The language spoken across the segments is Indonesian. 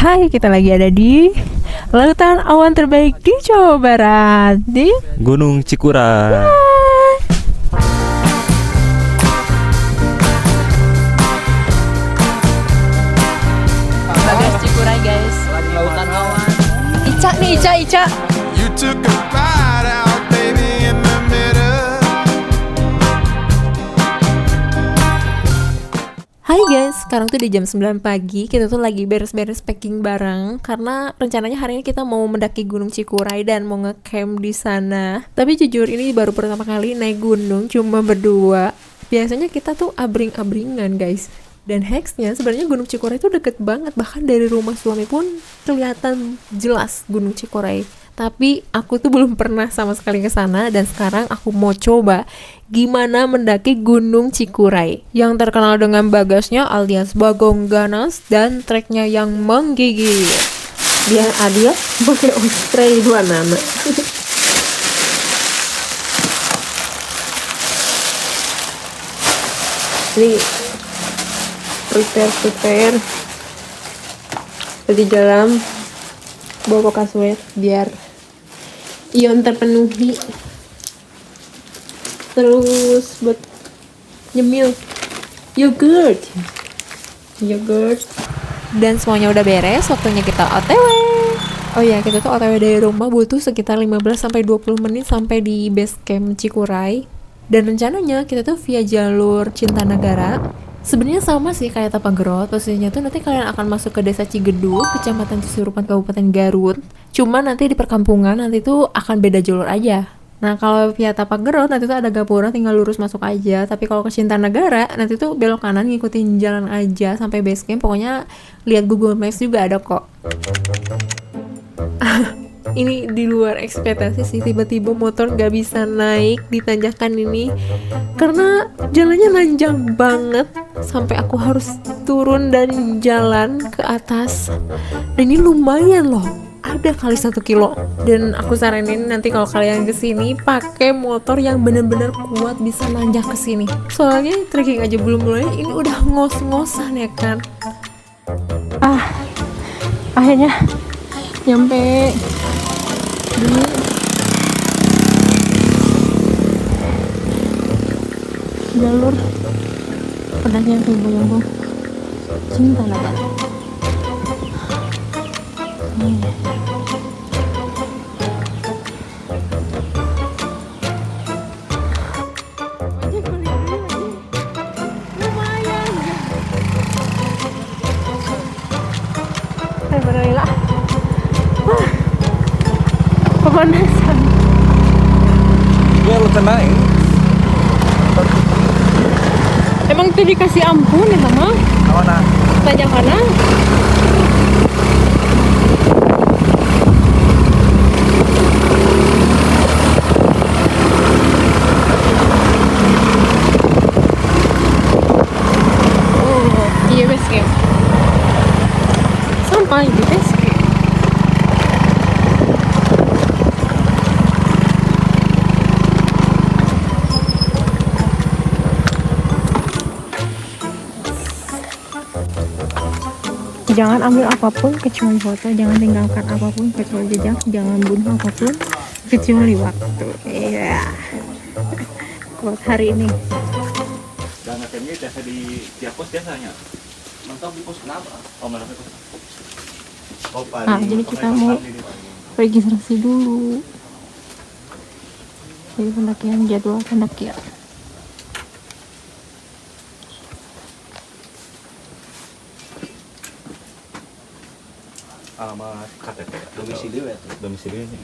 Hai, kita lagi ada di lautan awan terbaik di Jawa Barat di Gunung Cikura. Bagas Cikuray guys. Lautan awan. Ica nih, Ica. You took a bite out, baby, in the middle. Hai guys, sekarang tuh di jam 9 pagi. Kita tuh lagi beres-beres packing barang karena rencananya hari ini kita mau mendaki Gunung Cikuray dan mau ngecamp di sana. Tapi jujur ini baru pertama kali naik gunung cuma berdua. Biasanya kita tuh abring-abringan guys. Dan hexnya sebenarnya Gunung Cikuray itu deket banget, bahkan dari rumah suami pun kelihatan jelas Gunung Cikuray. Tapi aku tuh belum pernah sama sekali ke sana dan sekarang aku mau coba gimana mendaki Gunung Cikuray yang terkenal dengan bagasnya alias bagong ganas dan treknya yang menggigil. Dia pakai osprey dua nana. Ini prepare di dalam bawa kaswet biar ion terpenuhi, terus buat nyemil yogurt. Dan semuanya udah beres, waktunya kita OTW. Oh ya, kita tuh OTW dari rumah butuh sekitar 15-20 menit sampai di base camp Cikuray. Dan rencananya kita tuh via jalur Cintanegara. Sebenarnya sama sih kayak Tapagerot, posisinya tuh nanti kalian akan masuk ke Desa Cigedug, Kecamatan Cisurupan, Kabupaten Garut. Cuma nanti di perkampungan nanti tuh akan beda jalur aja. Nah kalau via Tapagerot nanti tuh ada gapura, tinggal lurus masuk aja. Tapi kalau ke Cintanegara nanti tuh belok kanan ngikutin jalan aja sampai base camp. Pokoknya lihat Google Maps juga ada kok. Ini di luar ekspektasi sih, tiba-tiba motor gak bisa naik di tanjakan ini karena jalannya nanjak banget sampai aku harus turun dan jalan ke atas. Dan ini lumayan loh, ada kali 1 kilo. Dan aku saranin nanti kalau kalian kesini pakai motor yang bener-bener kuat bisa nanjak kesini. Soalnya trekking aja belum mulai, ini udah ngos-ngosan ya kan. Akhirnya nyampe di jalur pendakian Tumbo Cintanegara. Alhamdulillah. Kepanasan. Ya lu tenang. Emang tuh dikasih ampun ya sama Mana? tanjakannya. Oh, iya base camp. Sampai di base camp. Jangan ambil apapun kecuali foto, jangan tinggalkan apapun kecuali jejak, jangan bunuh apapun kecuali waktu. Iya. Quote hari ini. Dan akhirnya biasa di tiap pos biasanya. Mantap di pos kenapa? Oh, mana pos? Oh, Nah, jadi kita mau registrasi dulu. Jadi pendakian, jadwal pendakian. Alamat KTP domisilinya.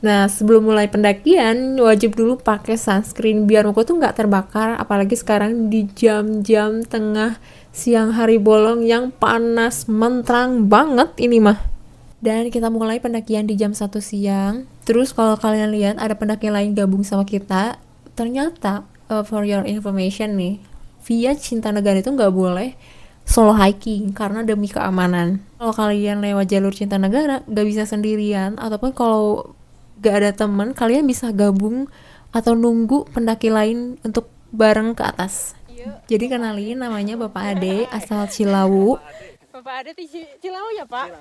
Nah, sebelum mulai pendakian, wajib dulu pakai sunscreen biar muka tuh nggak terbakar, apalagi sekarang di jam-jam tengah siang hari bolong yang panas menterang banget ini mah. Dan kita mulai pendakian di jam 1 siang. Terus kalau kalian lihat ada pendaki lain gabung sama kita, ternyata for your information nih, via Cintanegara itu nggak boleh solo hiking karena demi keamanan. Kalau kalian lewat jalur Cintanegara gak bisa sendirian, ataupun kalau gak ada teman, kalian bisa gabung atau nunggu pendaki lain untuk bareng ke atas. Jadi kenalin, namanya Bapak Ade, asal Cilawu. Bapak ada di Cilau ya, Pak?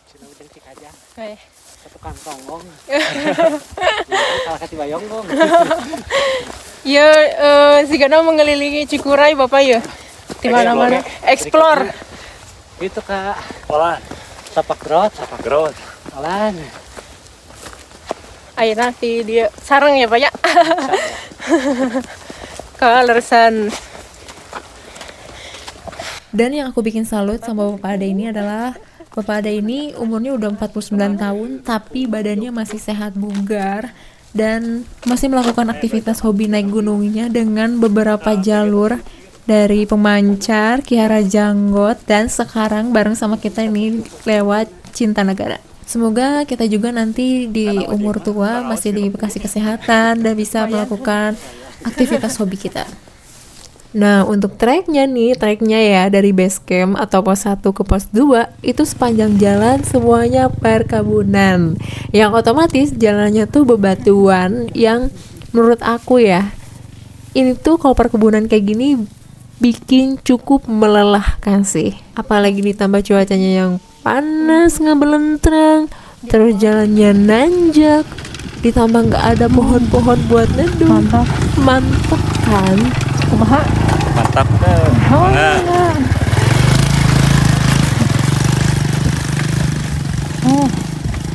Cilau jengkik aja. Oke. Satu kantong gong. Salah kasih bayong gong. Ya, sigana mengelilingi Cikuray Bapak ya. Di mana-mana. Explore. Itu Kak. Olan. Tapak grot. Gerot. Alan. Ayo nanti dia sarang ya Pak ya. Kalersan. Dan yang aku bikin salut sama Bapak Ade ini adalah Bapak Ade ini umurnya udah 49 tahun tapi badannya masih sehat bugar dan masih melakukan aktivitas hobi naik gunungnya dengan beberapa jalur dari Pemancar, Kiara Janggot, dan sekarang bareng sama kita ini lewat Cinta Negara. Semoga kita juga nanti di umur tua masih dikasih kesehatan dan bisa melakukan aktivitas hobi kita. Nah, untuk treknya ya dari base camp atau pos 1 ke pos 2 itu sepanjang jalan semuanya perkebunan. Yang otomatis jalannya tuh bebatuan yang menurut aku ya, ini tuh kalau perkebunan kayak gini bikin cukup melelahkan sih. Apalagi ditambah cuacanya yang panas ngebelentrang, terus jalannya nanjak, ditambah nggak ada pohon-pohon buat neduh. Mantap kan? Kumaha? Mantap deh.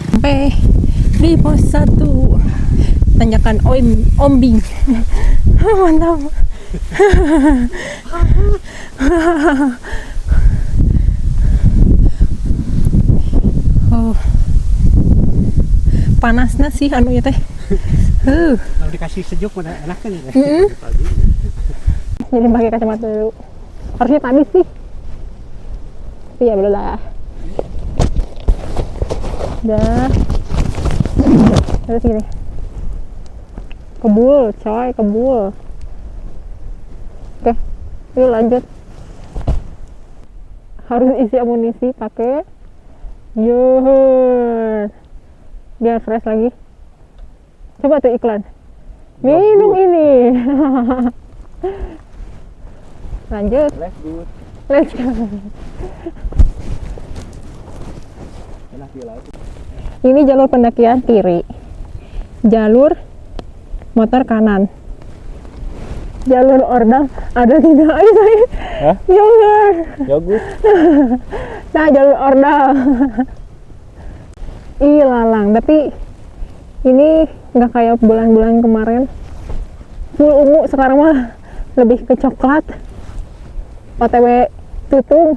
Sampai di pos 1 tanyakan ombing. Mantap. Oh. Panasnya sih anu ya teh. Kalau dikasih sejuk udah enak kan ya. Jadi pakai kacamata dulu. Harusnya tadi sih. Tapi ya belum lah. Udah. Terus gini. Kebul, coy, kebul. Oke, yuk lanjut. Harus isi amunisi pakai yogurt biar fresh lagi. Coba tuh iklan. Minum ini. Lanjut. Let's go. Ini jalur pendakian kiri. Jalur motor kanan. Jalur ordal ada tidak? Ayo saya. Hah? Yogurt. Nah, jalur ordal. Ih, lalang, tapi ini nggak kayak bulan-bulan kemarin. Full ungu, sekarang mah lebih ke coklat. OTW tutung.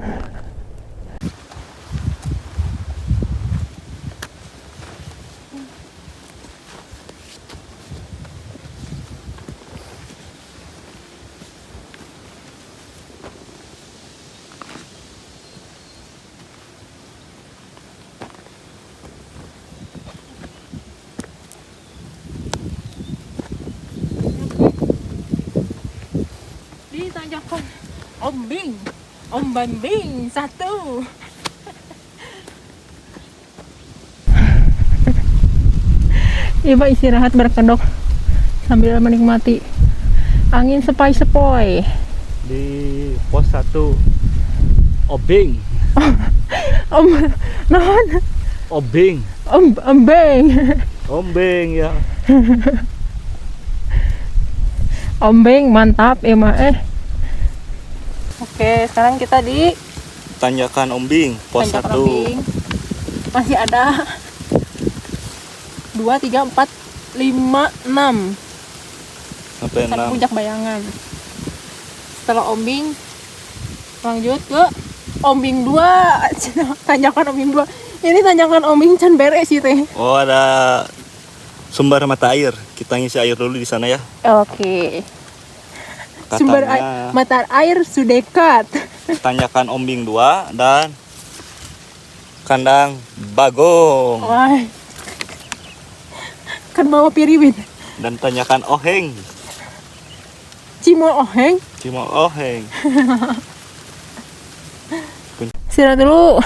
Ditanyakan Om Bambing 1. Iba istirahat berkedok sambil menikmati angin sepoi-sepoi. Di pos 1 Obeng. Om naon? Obeng. Ombeng. Ombeng ya. Ombeng mantap emang Oke, sekarang kita di Tanjakan Ombing pos 1. Tanjakan Ombing. Masih ada 2, 3, 4, 5, 6 Sampai sampai 6. puncak Bayangan. Setelah Ombing lanjut ke Ombing 2. Tanjakan Ombing 2. Ini tanjakan Ombing can beres sih teh. Oh, ada sumber mata air. Kita ngisi air dulu di sana ya. Oke. Sumber mata air sudah dekat. Tanjakan Ombing 2 dan Kandang Bagong. Wah. Kan bawa piriwin. Dan tanjakan Oheng. Cimo Oheng. Cimo Oheng. Istirahat dulu.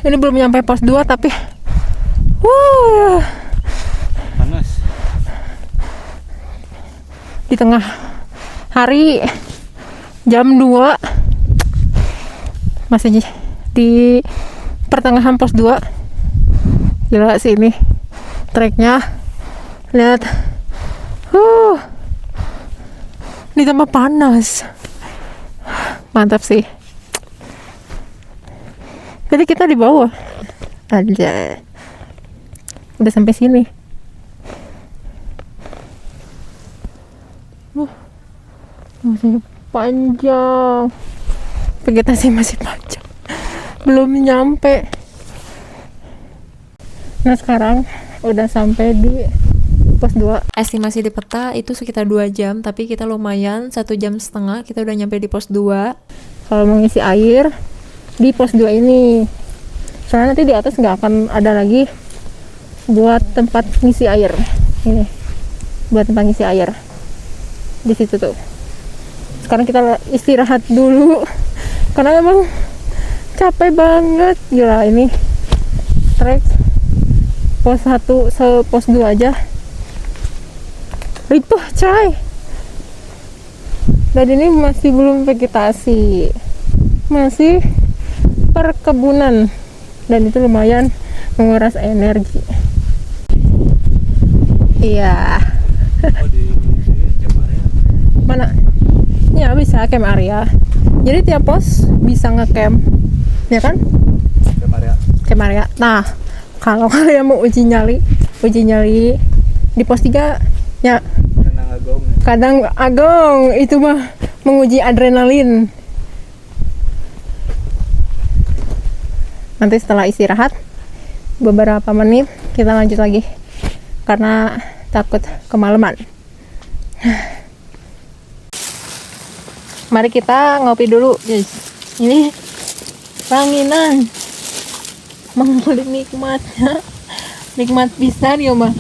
Ini belum nyampe pos 2 tapi Panas. di tengah hari jam 2 masih di pertengahan pos 2. Gila sih ini treknya, lihat, ditambah panas, mantap sih. Jadi kita di bawah aja, udah sampai sini. Masih panjang, vegetasi masih panjang, belum nyampe. Nah sekarang udah sampai di pos 2. Estimasi di peta itu sekitar 2 jam, tapi kita lumayan 1,5 jam kita udah nyampe di pos 2. Kalau mau ngisi air di pos 2 ini, soalnya nanti di atas nggak akan ada lagi buat tempat ngisi air. Ini buat tempat ngisi air di situ tuh. Sekarang kita istirahat dulu karena emang capek banget. Gila ini trek pos 1 pos 2 aja ribuh coy. Dan ini masih belum vegetasi, masih perkebunan, dan itu lumayan menguras energi. Iya. Oh di camp area. Mana? Ya bisa camp area. Jadi tiap pos bisa ngecamp, ya kan? Camp area. Camp area. Nah, kalau kalian mau uji nyali di pos 3 ya Tenang agong. kadang agong itu mah menguji adrenalin. Nanti setelah istirahat beberapa menit kita lanjut lagi karena takut kemalaman. Mari kita ngopi dulu, guys. Ini ranginan, mengulik nikmatnya, nikmat pisan ya mah.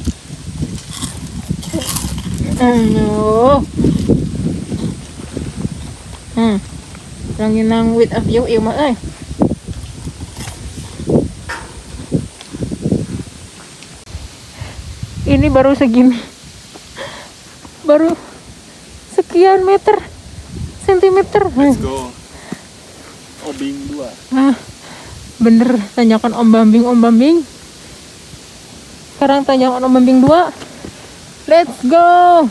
Ranginang with a view ya mah. Ini baru segini, baru sekian sentimeter. Let's go. Obing 2. Bener, tanyakan Om Bambing. Sekarang tanyakan Om Bambing 2. Let's go.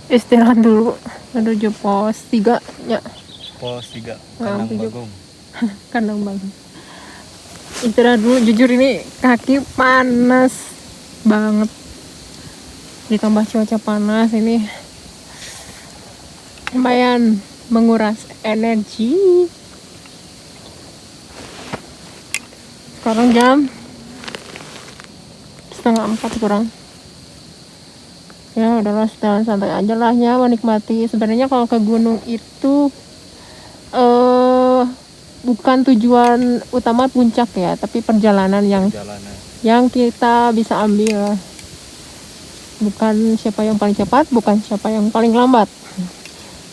Istirahat dulu menuju pos 3 ya. Pos 3. Kandang Kandang tujuh. bagong. Kandang bang. Istirahat dulu, jujur ini kaki panas banget. Ditambah cuaca panas ini lumayan menguras energi. Sekarang jam 3:30 kurang. Ya udahlah, santai aja lah ya, menikmati. Sebenarnya kalau ke gunung itu bukan tujuan utama puncak ya, tapi perjalanan yang kita bisa ambil. Bukan siapa yang paling cepat, bukan siapa yang paling lambat,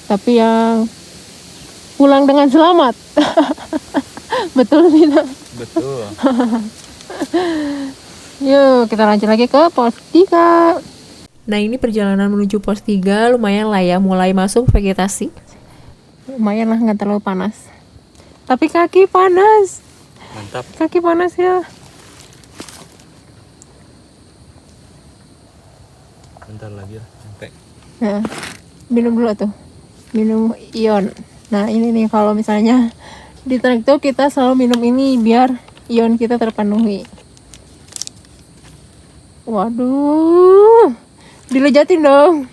tapi yang pulang dengan selamat. Betul tidak? Betul. Yuk kita lanjut lagi ke pos 3. Nah ini perjalanan menuju pos 3 lumayan lah ya, mulai masuk vegetasi. Lumayan lah, nggak terlalu panas, tapi kaki panas. Mantap. Kaki panas ya. Bentar lagi lah sampai. Nah, minum dulu tuh, minum ion. Nah ini nih, kalau misalnya di trek tuh kita selalu minum ini biar ion kita terpenuhi. Waduh, dilejatin dong.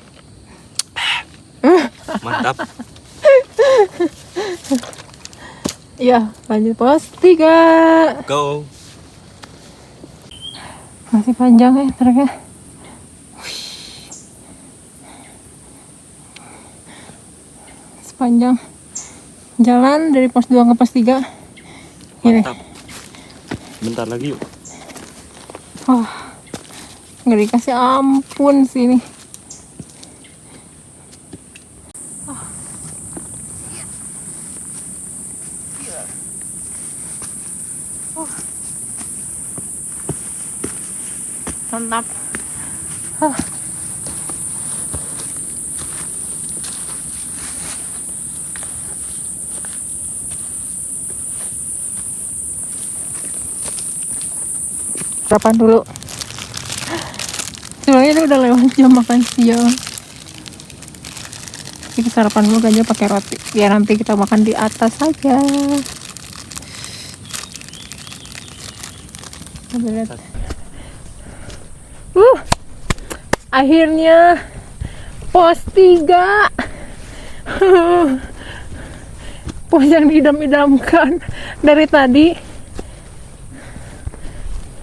Mantap. Iya, lanjut pos 3. Go. Masih panjang ya treknya. Sepanjang jalan dari pos 2 ke pos 3. Ini. Mantap. Bentar lagi yuk. Nggak dikasih ampun sini. Mantap. Sarapan dulu. Sebenarnya ini udah lewat jam makan siang. Kita sarapan dulu aja pakai roti. Biar nanti kita makan di atas saja. Akhirnya pos 3. Pos yang diidam-idamkan dari tadi.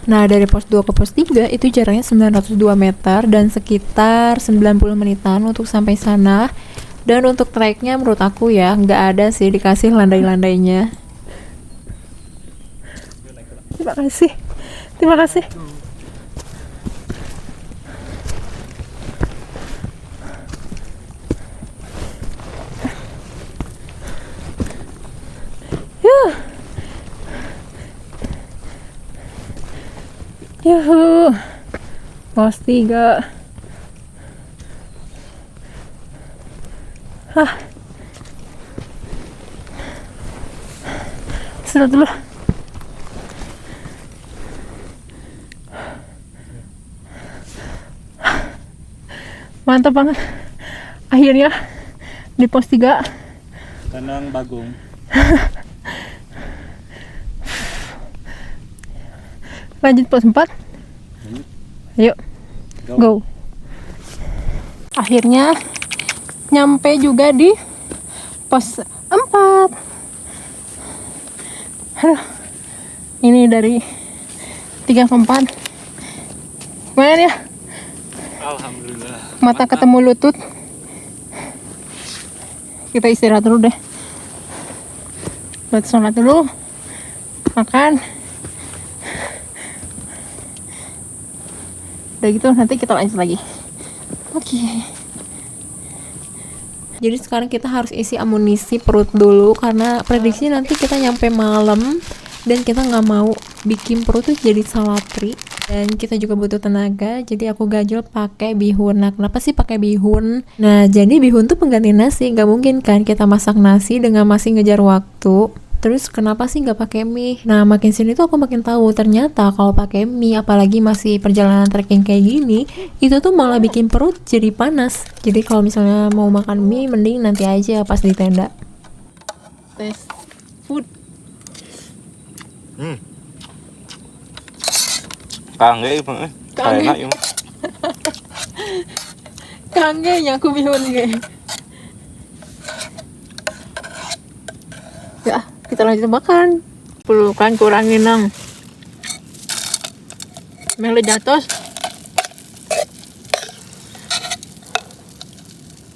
Nah, dari pos 2 ke pos 3 itu jaraknya 902 meter dan sekitar 90 menitan untuk sampai sana. Dan untuk treknya menurut aku ya nggak ada sih dikasih landai-landainya. Terima kasih. Terima kasih. Yuhu, pos 3. Istirahat dulu. Mantap banget. Akhirnya di pos 3. Tenang Bagong. Lanjut pos 4. Yuk, go. Akhirnya nyampe juga di pos 4. Aduh, ini dari 3 ke 4. Lumayan ya, Alhamdulillah. mata ketemu lutut. Kita istirahat dulu deh. Buat sholat dulu, makan. Udah gitu nanti kita lanjut lagi. Oke. Jadi sekarang kita harus isi amunisi perut dulu karena prediksi nanti kita nyampe malam dan kita nggak mau bikin perut tuh jadi salatri dan kita juga butuh tenaga. Jadi aku gajol pakai bihun. Nah, kenapa sih pakai bihun? Nah, jadi bihun tuh pengganti nasi. Nggak mungkin kan kita masak nasi dengan masih ngejar waktu. Terus kenapa sih nggak pakai mie? Nah, makin sini tuh aku makin tahu ternyata kalau pakai mie, apalagi masih perjalanan trekking kayak gini, itu tuh malah bikin perut jadi panas. Jadi kalau misalnya mau makan mie, mending nanti aja pas di tenda. Tes food. Kangge ibu. Kangge. Enak ibu. Kange aku bihun ge. Ya, kita lanjut makan. Pelukan kurangin nang. Mele jatuh.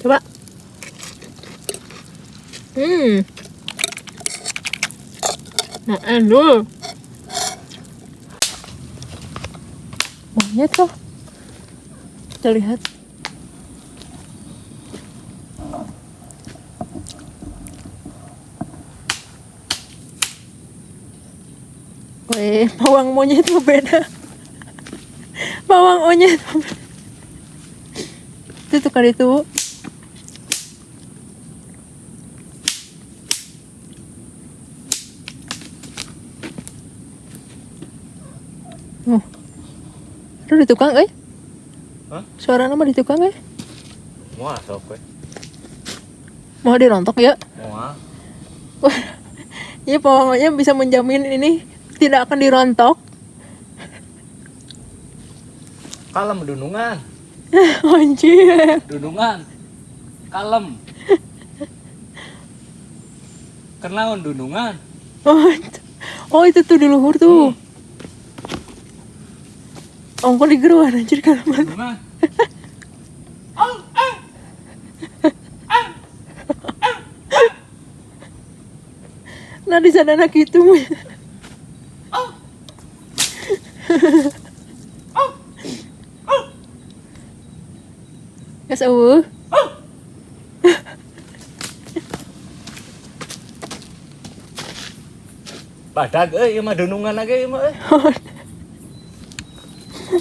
Coba. Nah, endul. Monyet tuh. Kita lihat. Weh, bawang monyet mah beda. Bawang monyet mah beda. Itu tuh kali itu. Oh. Lu di tukang Hah? Suara nama di tukang Muah sok we. Mau dirontok ya? Muah. Wah, ya pokoknya bisa menjamin ini tidak akan dirontok. Kalem dunungan. Anjir. Dunungan. Kalem. Kenaon dunungan? Oh, itu tuh di luhur tuh. Ongkol di geruan anjir kalau Dunungan. nah di sana anak itu. Yes, Badag ieu mah dunungan lagi ieu mah.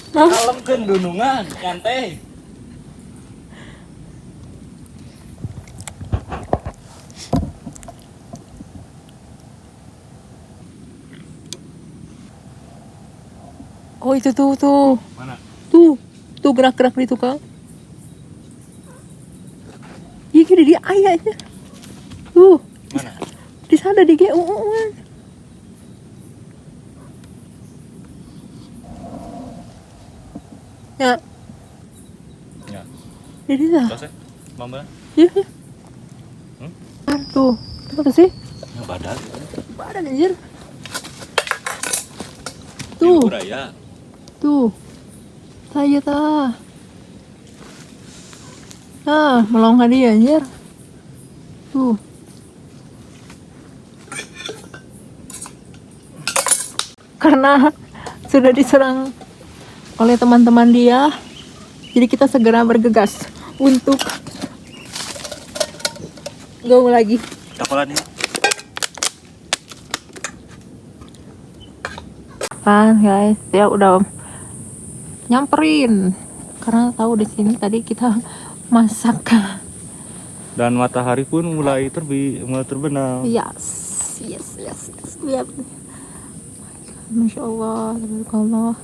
Kalemkeun dunungan, nyantai. Oh itu tuh. Mana? Tuh gerak-gerak di tukang. Iya kira dia ayahnya. Tuh. Mana? Di sana di GU. Ya. Ya. Jadi lah. Terus ya? Mama? Iya. Hmm? Tuh. Apa sih? Ya badan. Badan anjir. Tuh. Raya. Tuh. Saya tah. Nah, melongo dia anjir. Tuh. Karena sudah diserang oleh teman-teman dia, jadi kita segera bergegas untuk gaul lagi. Kapalan nih. Kan guys, dia udah nyamperin karena tahu di sini tadi kita masak. Dan matahari pun mulai terbenam. Yes. Lihat. Masya Allah, tabarakallah.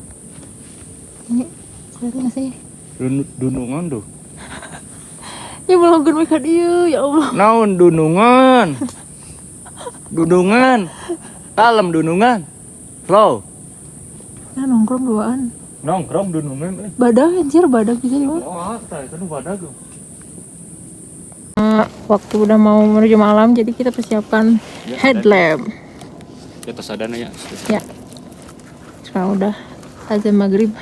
Ini kelihatan nggak sih? Dunungan tuh. Ya melonggar mereka dia, ya Allah. Naon dunungan? Dunungan. Kalem dunungan. Slow. Nah nongkrong duaan. Nongkrong dunungan. Badak anjir, badak bisa di mana? Oh, itu badag. Waktu udah mau menuju malam, jadi kita persiapkan Ya, headlamp. Di atas adanya ya. Ya. Sekarang udah azan maghrib.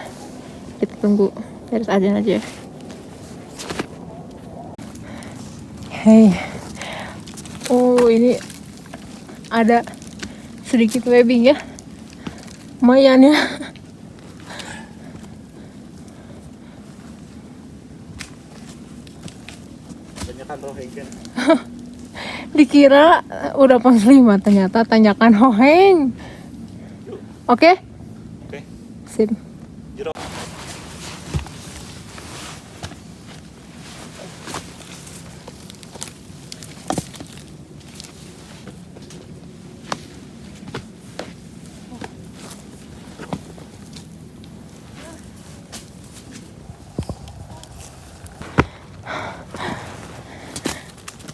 Kita tunggu terus azan aja. Hey. Oh, ini ada sedikit webbing ya. Lumayan ya. Tanyakan Rohingya. Dikira udah pas 5, ternyata tanyakan Hoheng. Oke? Oke. Sip. Jero.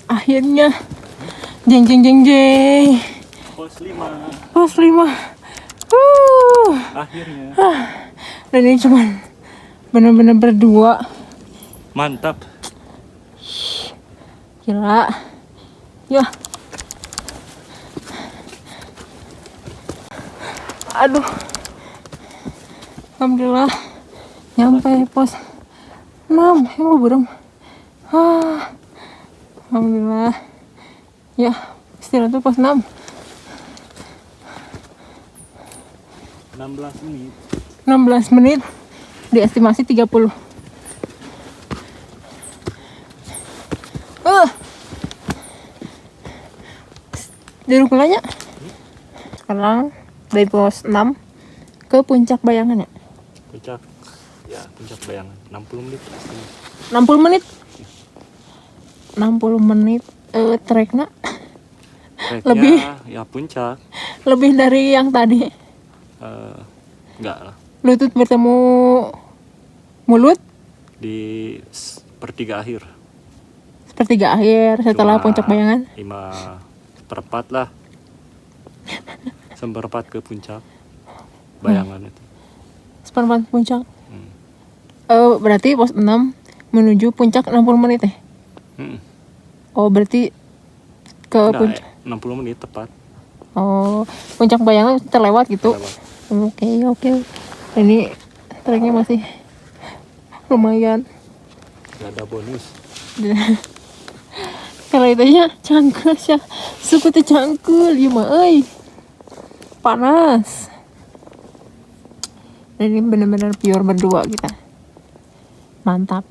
Akhirnya jeng. Pos 5. Pos 5. Akhirnya. Dan ini cuman bener-bener berdua. Mantap. Gila. Ya. Aduh. Alhamdulillah nyampe pos 6. Emang burung. Alhamdulillah. Ya, istirahat tuh pos 6. 16 menit. 16 menit. Diestimasi 30. Duduk mulanya. Sekarang dari pos 6 ke puncak Bayangan ya. Puncak. Ya, puncak Bayangan. 60 menit. 60 menit. 60 menit treknya lebih ya puncak. lebih dari yang tadi. Enggak lah. Lutut bertemu mulut Di sepertiga akhir. sepertiga akhir setelah Cuma puncak Bayangan. 5/4 lah. Seperempat ke puncak Bayangan itu. Seperempat puncak. Berarti pos 6 menuju puncak 60 menit ya? Oh, berarti ke Enggak, puncak. 60 menit tepat. Oh, puncak Bayangan terlewat gitu. Terlewat. Oke. Ini treknya masih lumayan. Gak ada bonus. Kalau itunya cangkul ya. Suku teh cangkul ya mah euy. Panas. Dan ini benar-benar pure berdua kita. Mantap.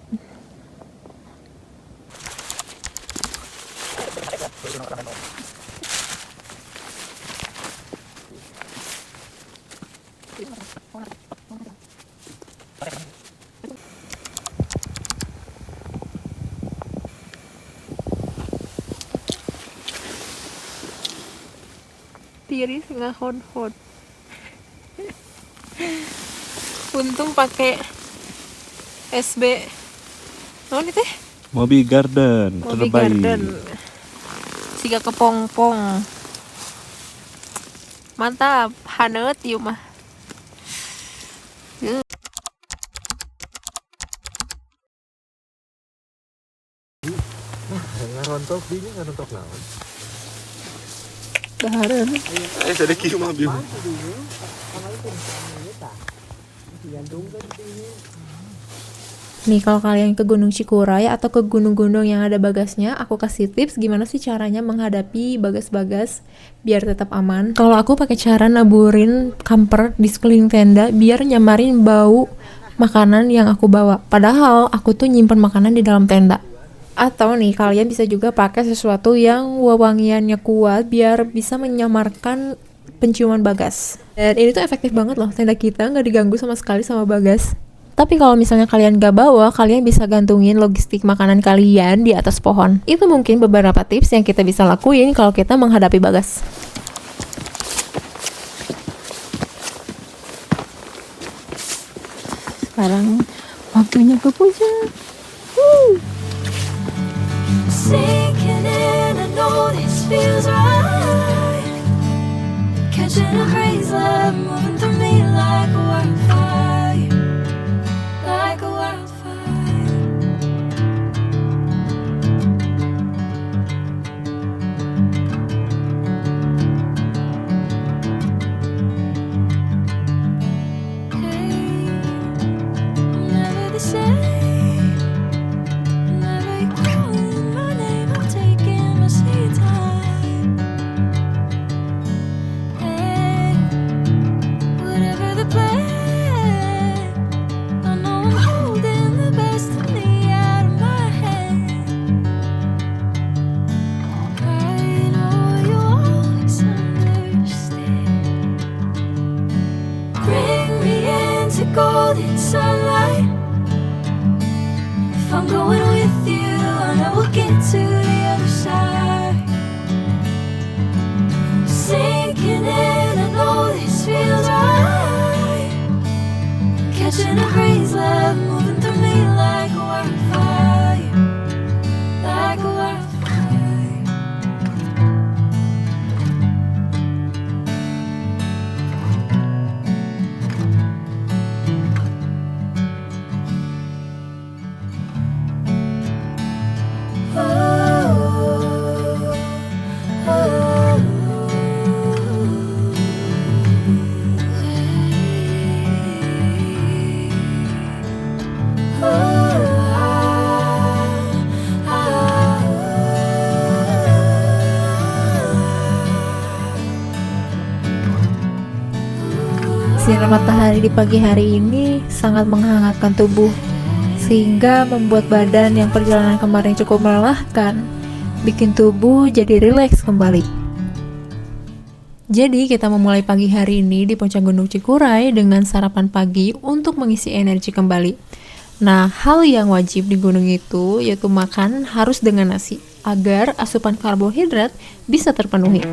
Tiris ngahon-hon. Untung pakai SB. Oh ini teh Mobi Garden Mobi terbaik. Garden. Siga kepompong. Mantap, haneut ieu mah. Ngarontok dinya ngarontok naon? Bahareun. Sedikit mah bieu. Nih kalau kalian ke Gunung Cikuray atau ke gunung-gunung yang ada bagasnya, aku kasih tips gimana sih caranya menghadapi bagas-bagas biar tetap aman. Kalau aku pakai cara naburin camper di sekeliling tenda biar nyamarin bau makanan yang aku bawa. Padahal aku tuh nyimpen makanan di dalam tenda. Atau nih kalian bisa juga pakai sesuatu yang wewangiannya kuat biar bisa menyamarkan penciuman bagas. Dan ini tuh efektif banget loh, tenda kita nggak diganggu sama sekali sama bagas. Tapi kalau misalnya kalian gak bawa, kalian bisa gantungin logistik makanan kalian di atas pohon. Itu mungkin beberapa tips yang kita bisa lakuin kalau kita menghadapi bagas. Sekarang waktunya ke puncak. Sinking in, I know this feels right. Catching a breeze, love moving through me like a wildfire, like a wildfire. Hey, I'm never the same. Golden sunlight. If I'm going with you, I know we'll get to the other side. Sinking in, I know this feels right. Catching a breeze, love moving through me like a wildfire, like a wildfire. Sinar matahari di pagi hari ini sangat menghangatkan tubuh, sehingga membuat badan yang perjalanan kemarin cukup melelahkan, bikin tubuh jadi rileks kembali. Jadi kita memulai pagi hari ini di puncak Gunung Cikuray dengan sarapan pagi untuk mengisi energi kembali. Nah, hal yang wajib di gunung itu yaitu makan harus dengan nasi, agar asupan karbohidrat bisa terpenuhi.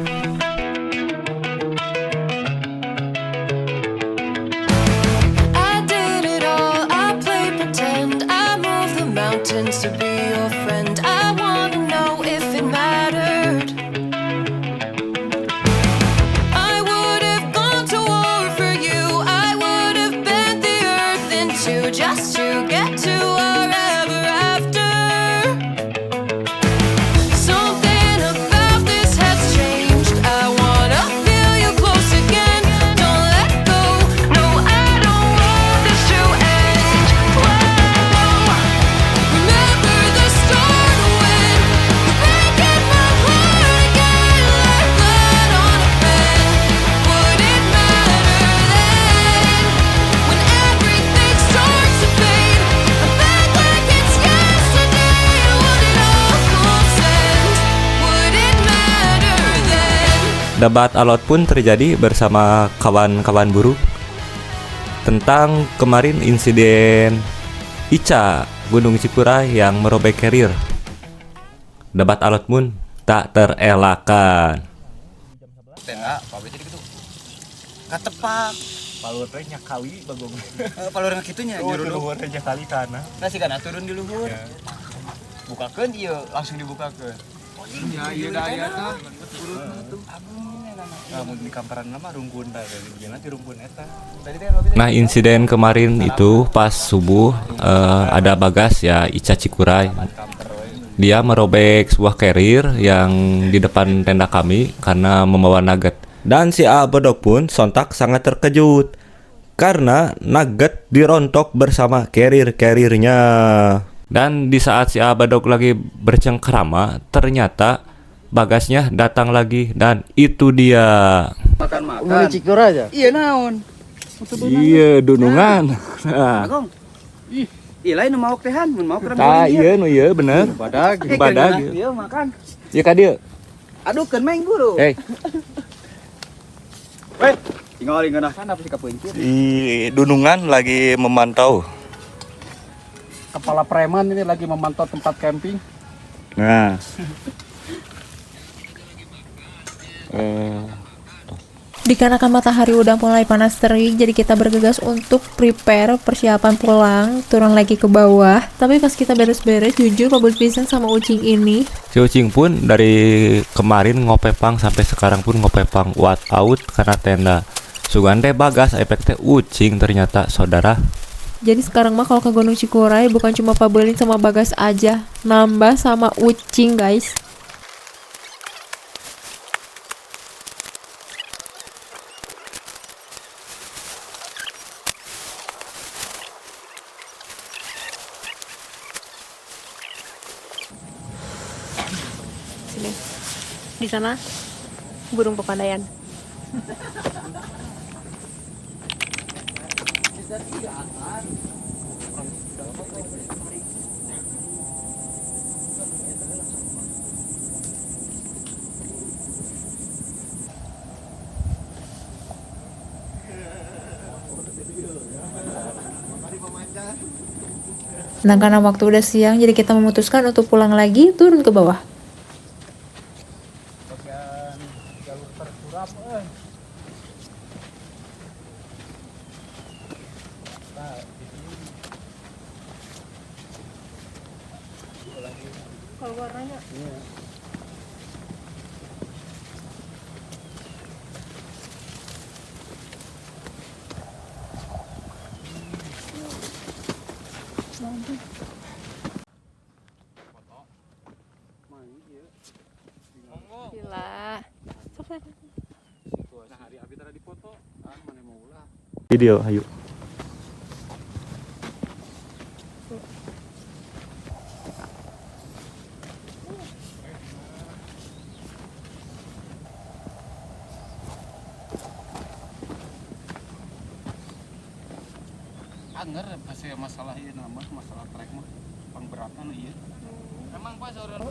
To be your friend, I wanna know if it mattered. I would have gone to war for you. I would have bent the earth in two just to get to our ever after. Something about this has changed. I wanna feel you close again. Don't let go. No, I don't want this to end. Whoa. Remember the start when you're breaking my heart again, like blood on a pen. Would it matter then when everything starts to fade? I'm back like it's yesterday. Would it all consent? Would it matter then? Debat alot pun terjadi bersama kawan-kawan buruh tentang kemarin insiden Ica Gunung Cikuray yang merobek carrier. Debat alot pun tak terelakkan. Tenda, pabrik jadi gitu. Katepak. Palur teh nya kali bagong. Palurna kitunya Oh, juru luhur teh nya kali tanah. nasi kana turun di luhur. Ya. Bukakeun ieu langsung dibukakeun. Ya ieu daya tah. Mun di kamparan mah rungkun tah, jadi nanti rungkun eta. Tadi teh Robi Nah, insiden kemarin itu pas subuh ada Bagas ya Ica Cikuray. Dia merobek sebuah carrier yang di depan tenda kami karena membawa nugget. Dan si A Bedok pun sontak sangat terkejut karena nugget dirontok bersama carrier-carriernya. Dan di saat si A Bedok lagi bercengkrama, ternyata Bagasnya datang lagi dan itu dia. makan. Cikur aja. Iya naon. Iya, dunungan. Nah, Agong. Ih, lain nu maok tehan, mun maok keur tah ieu nu ieu bener. badag. Badag. Ieu makan. Ieu ka dieu. Aduh keun main guru. Hei, Weh, tinggal geunah kan apa sih kapeuncir. di Dunungan lagi memantau. Kepala preman ini lagi memantau tempat camping. Nah. Dikarenakan matahari udah mulai panas terik, jadi kita bergegas untuk prepare persiapan pulang, turun lagi ke bawah. Tapi pas kita beres-beres, jujur Pak Pisang sama Ucing ini Si Ucing pun dari kemarin ngopepang sampai sekarang pun ngopepang what out karena tenda. Sugande Bagas efek teh Ucing ternyata saudara. jadi sekarang mah kalau ke Gunung Cikuray bukan cuma Pak Belin sama Bagas aja, nambah sama Ucing guys. Sini. Di sana burung pepandayan. Nah, karena waktu udah siang, jadi kita memutuskan untuk pulang lagi, turun ke bawah. Gila. Video ayo. Anger pasti masalah ieu nama masalah trek mah pangberatan ieu. Emang pas orang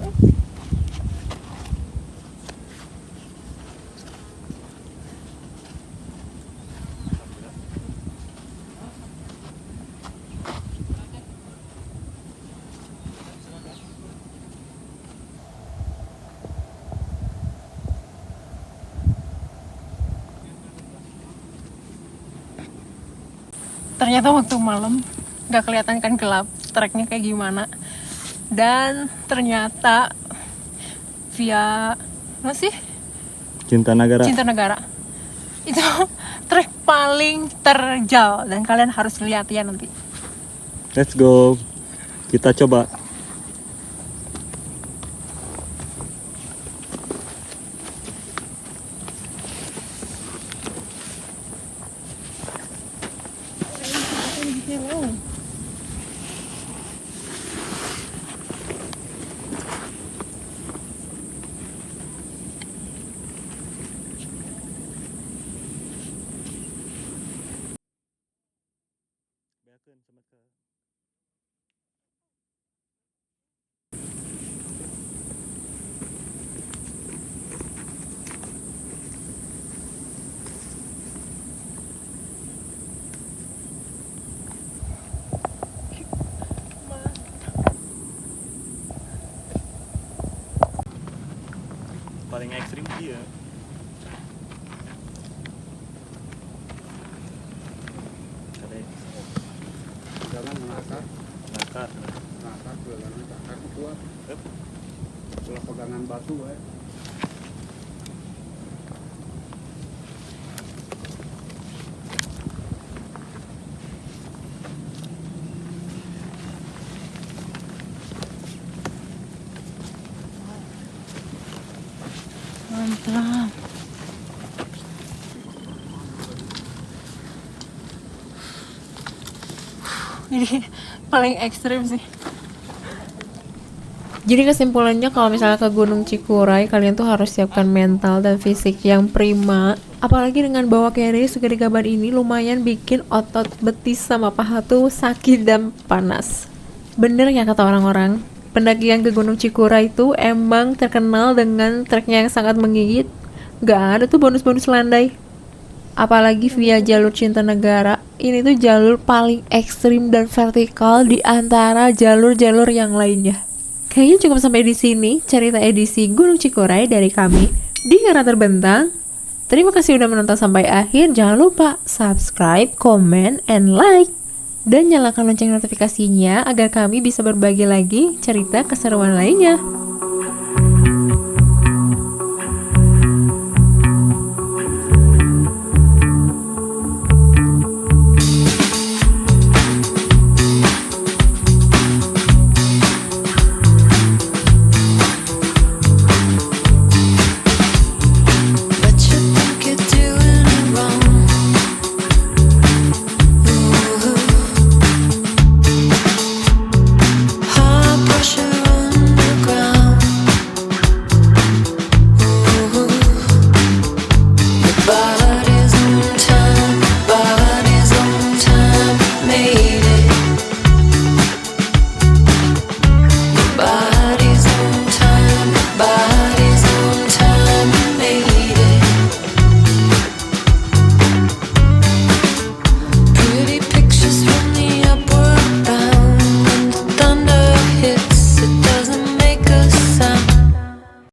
Ternyata waktu malam nggak kelihatan kan gelap treknya kayak gimana, dan ternyata via apa sih Cinta Negara. Cinta Negara itu trek paling terjal dan kalian harus lihat ya nanti. Let's go. Kita coba. Paling ekstrim dia. Ulah pegangan batu ya. Mantap. Ini paling ekstrim sih. Jadi kesimpulannya kalau misalnya ke Gunung Cikuray, kalian tuh harus siapkan mental dan fisik yang prima. Apalagi dengan bawa carrier segede gaban ini lumayan bikin otot betis sama paha tuh sakit dan panas. Bener ya kata orang-orang, pendakian ke Gunung Cikuray itu emang terkenal dengan treknya yang sangat menggigit. Gak ada tuh bonus-bonus landai. Apalagi via jalur Cinta Negara, ini tuh jalur paling ekstrim dan vertikal di antara jalur-jalur yang lainnya. Kayaknya cukup sampai di sini cerita edisi Gunung Cikuray dari kami di Karang Terbentang. Terima kasih udah menonton sampai akhir. Jangan lupa subscribe, comment, and like. Dan nyalakan lonceng notifikasinya agar kami bisa berbagi lagi cerita keseruan lainnya.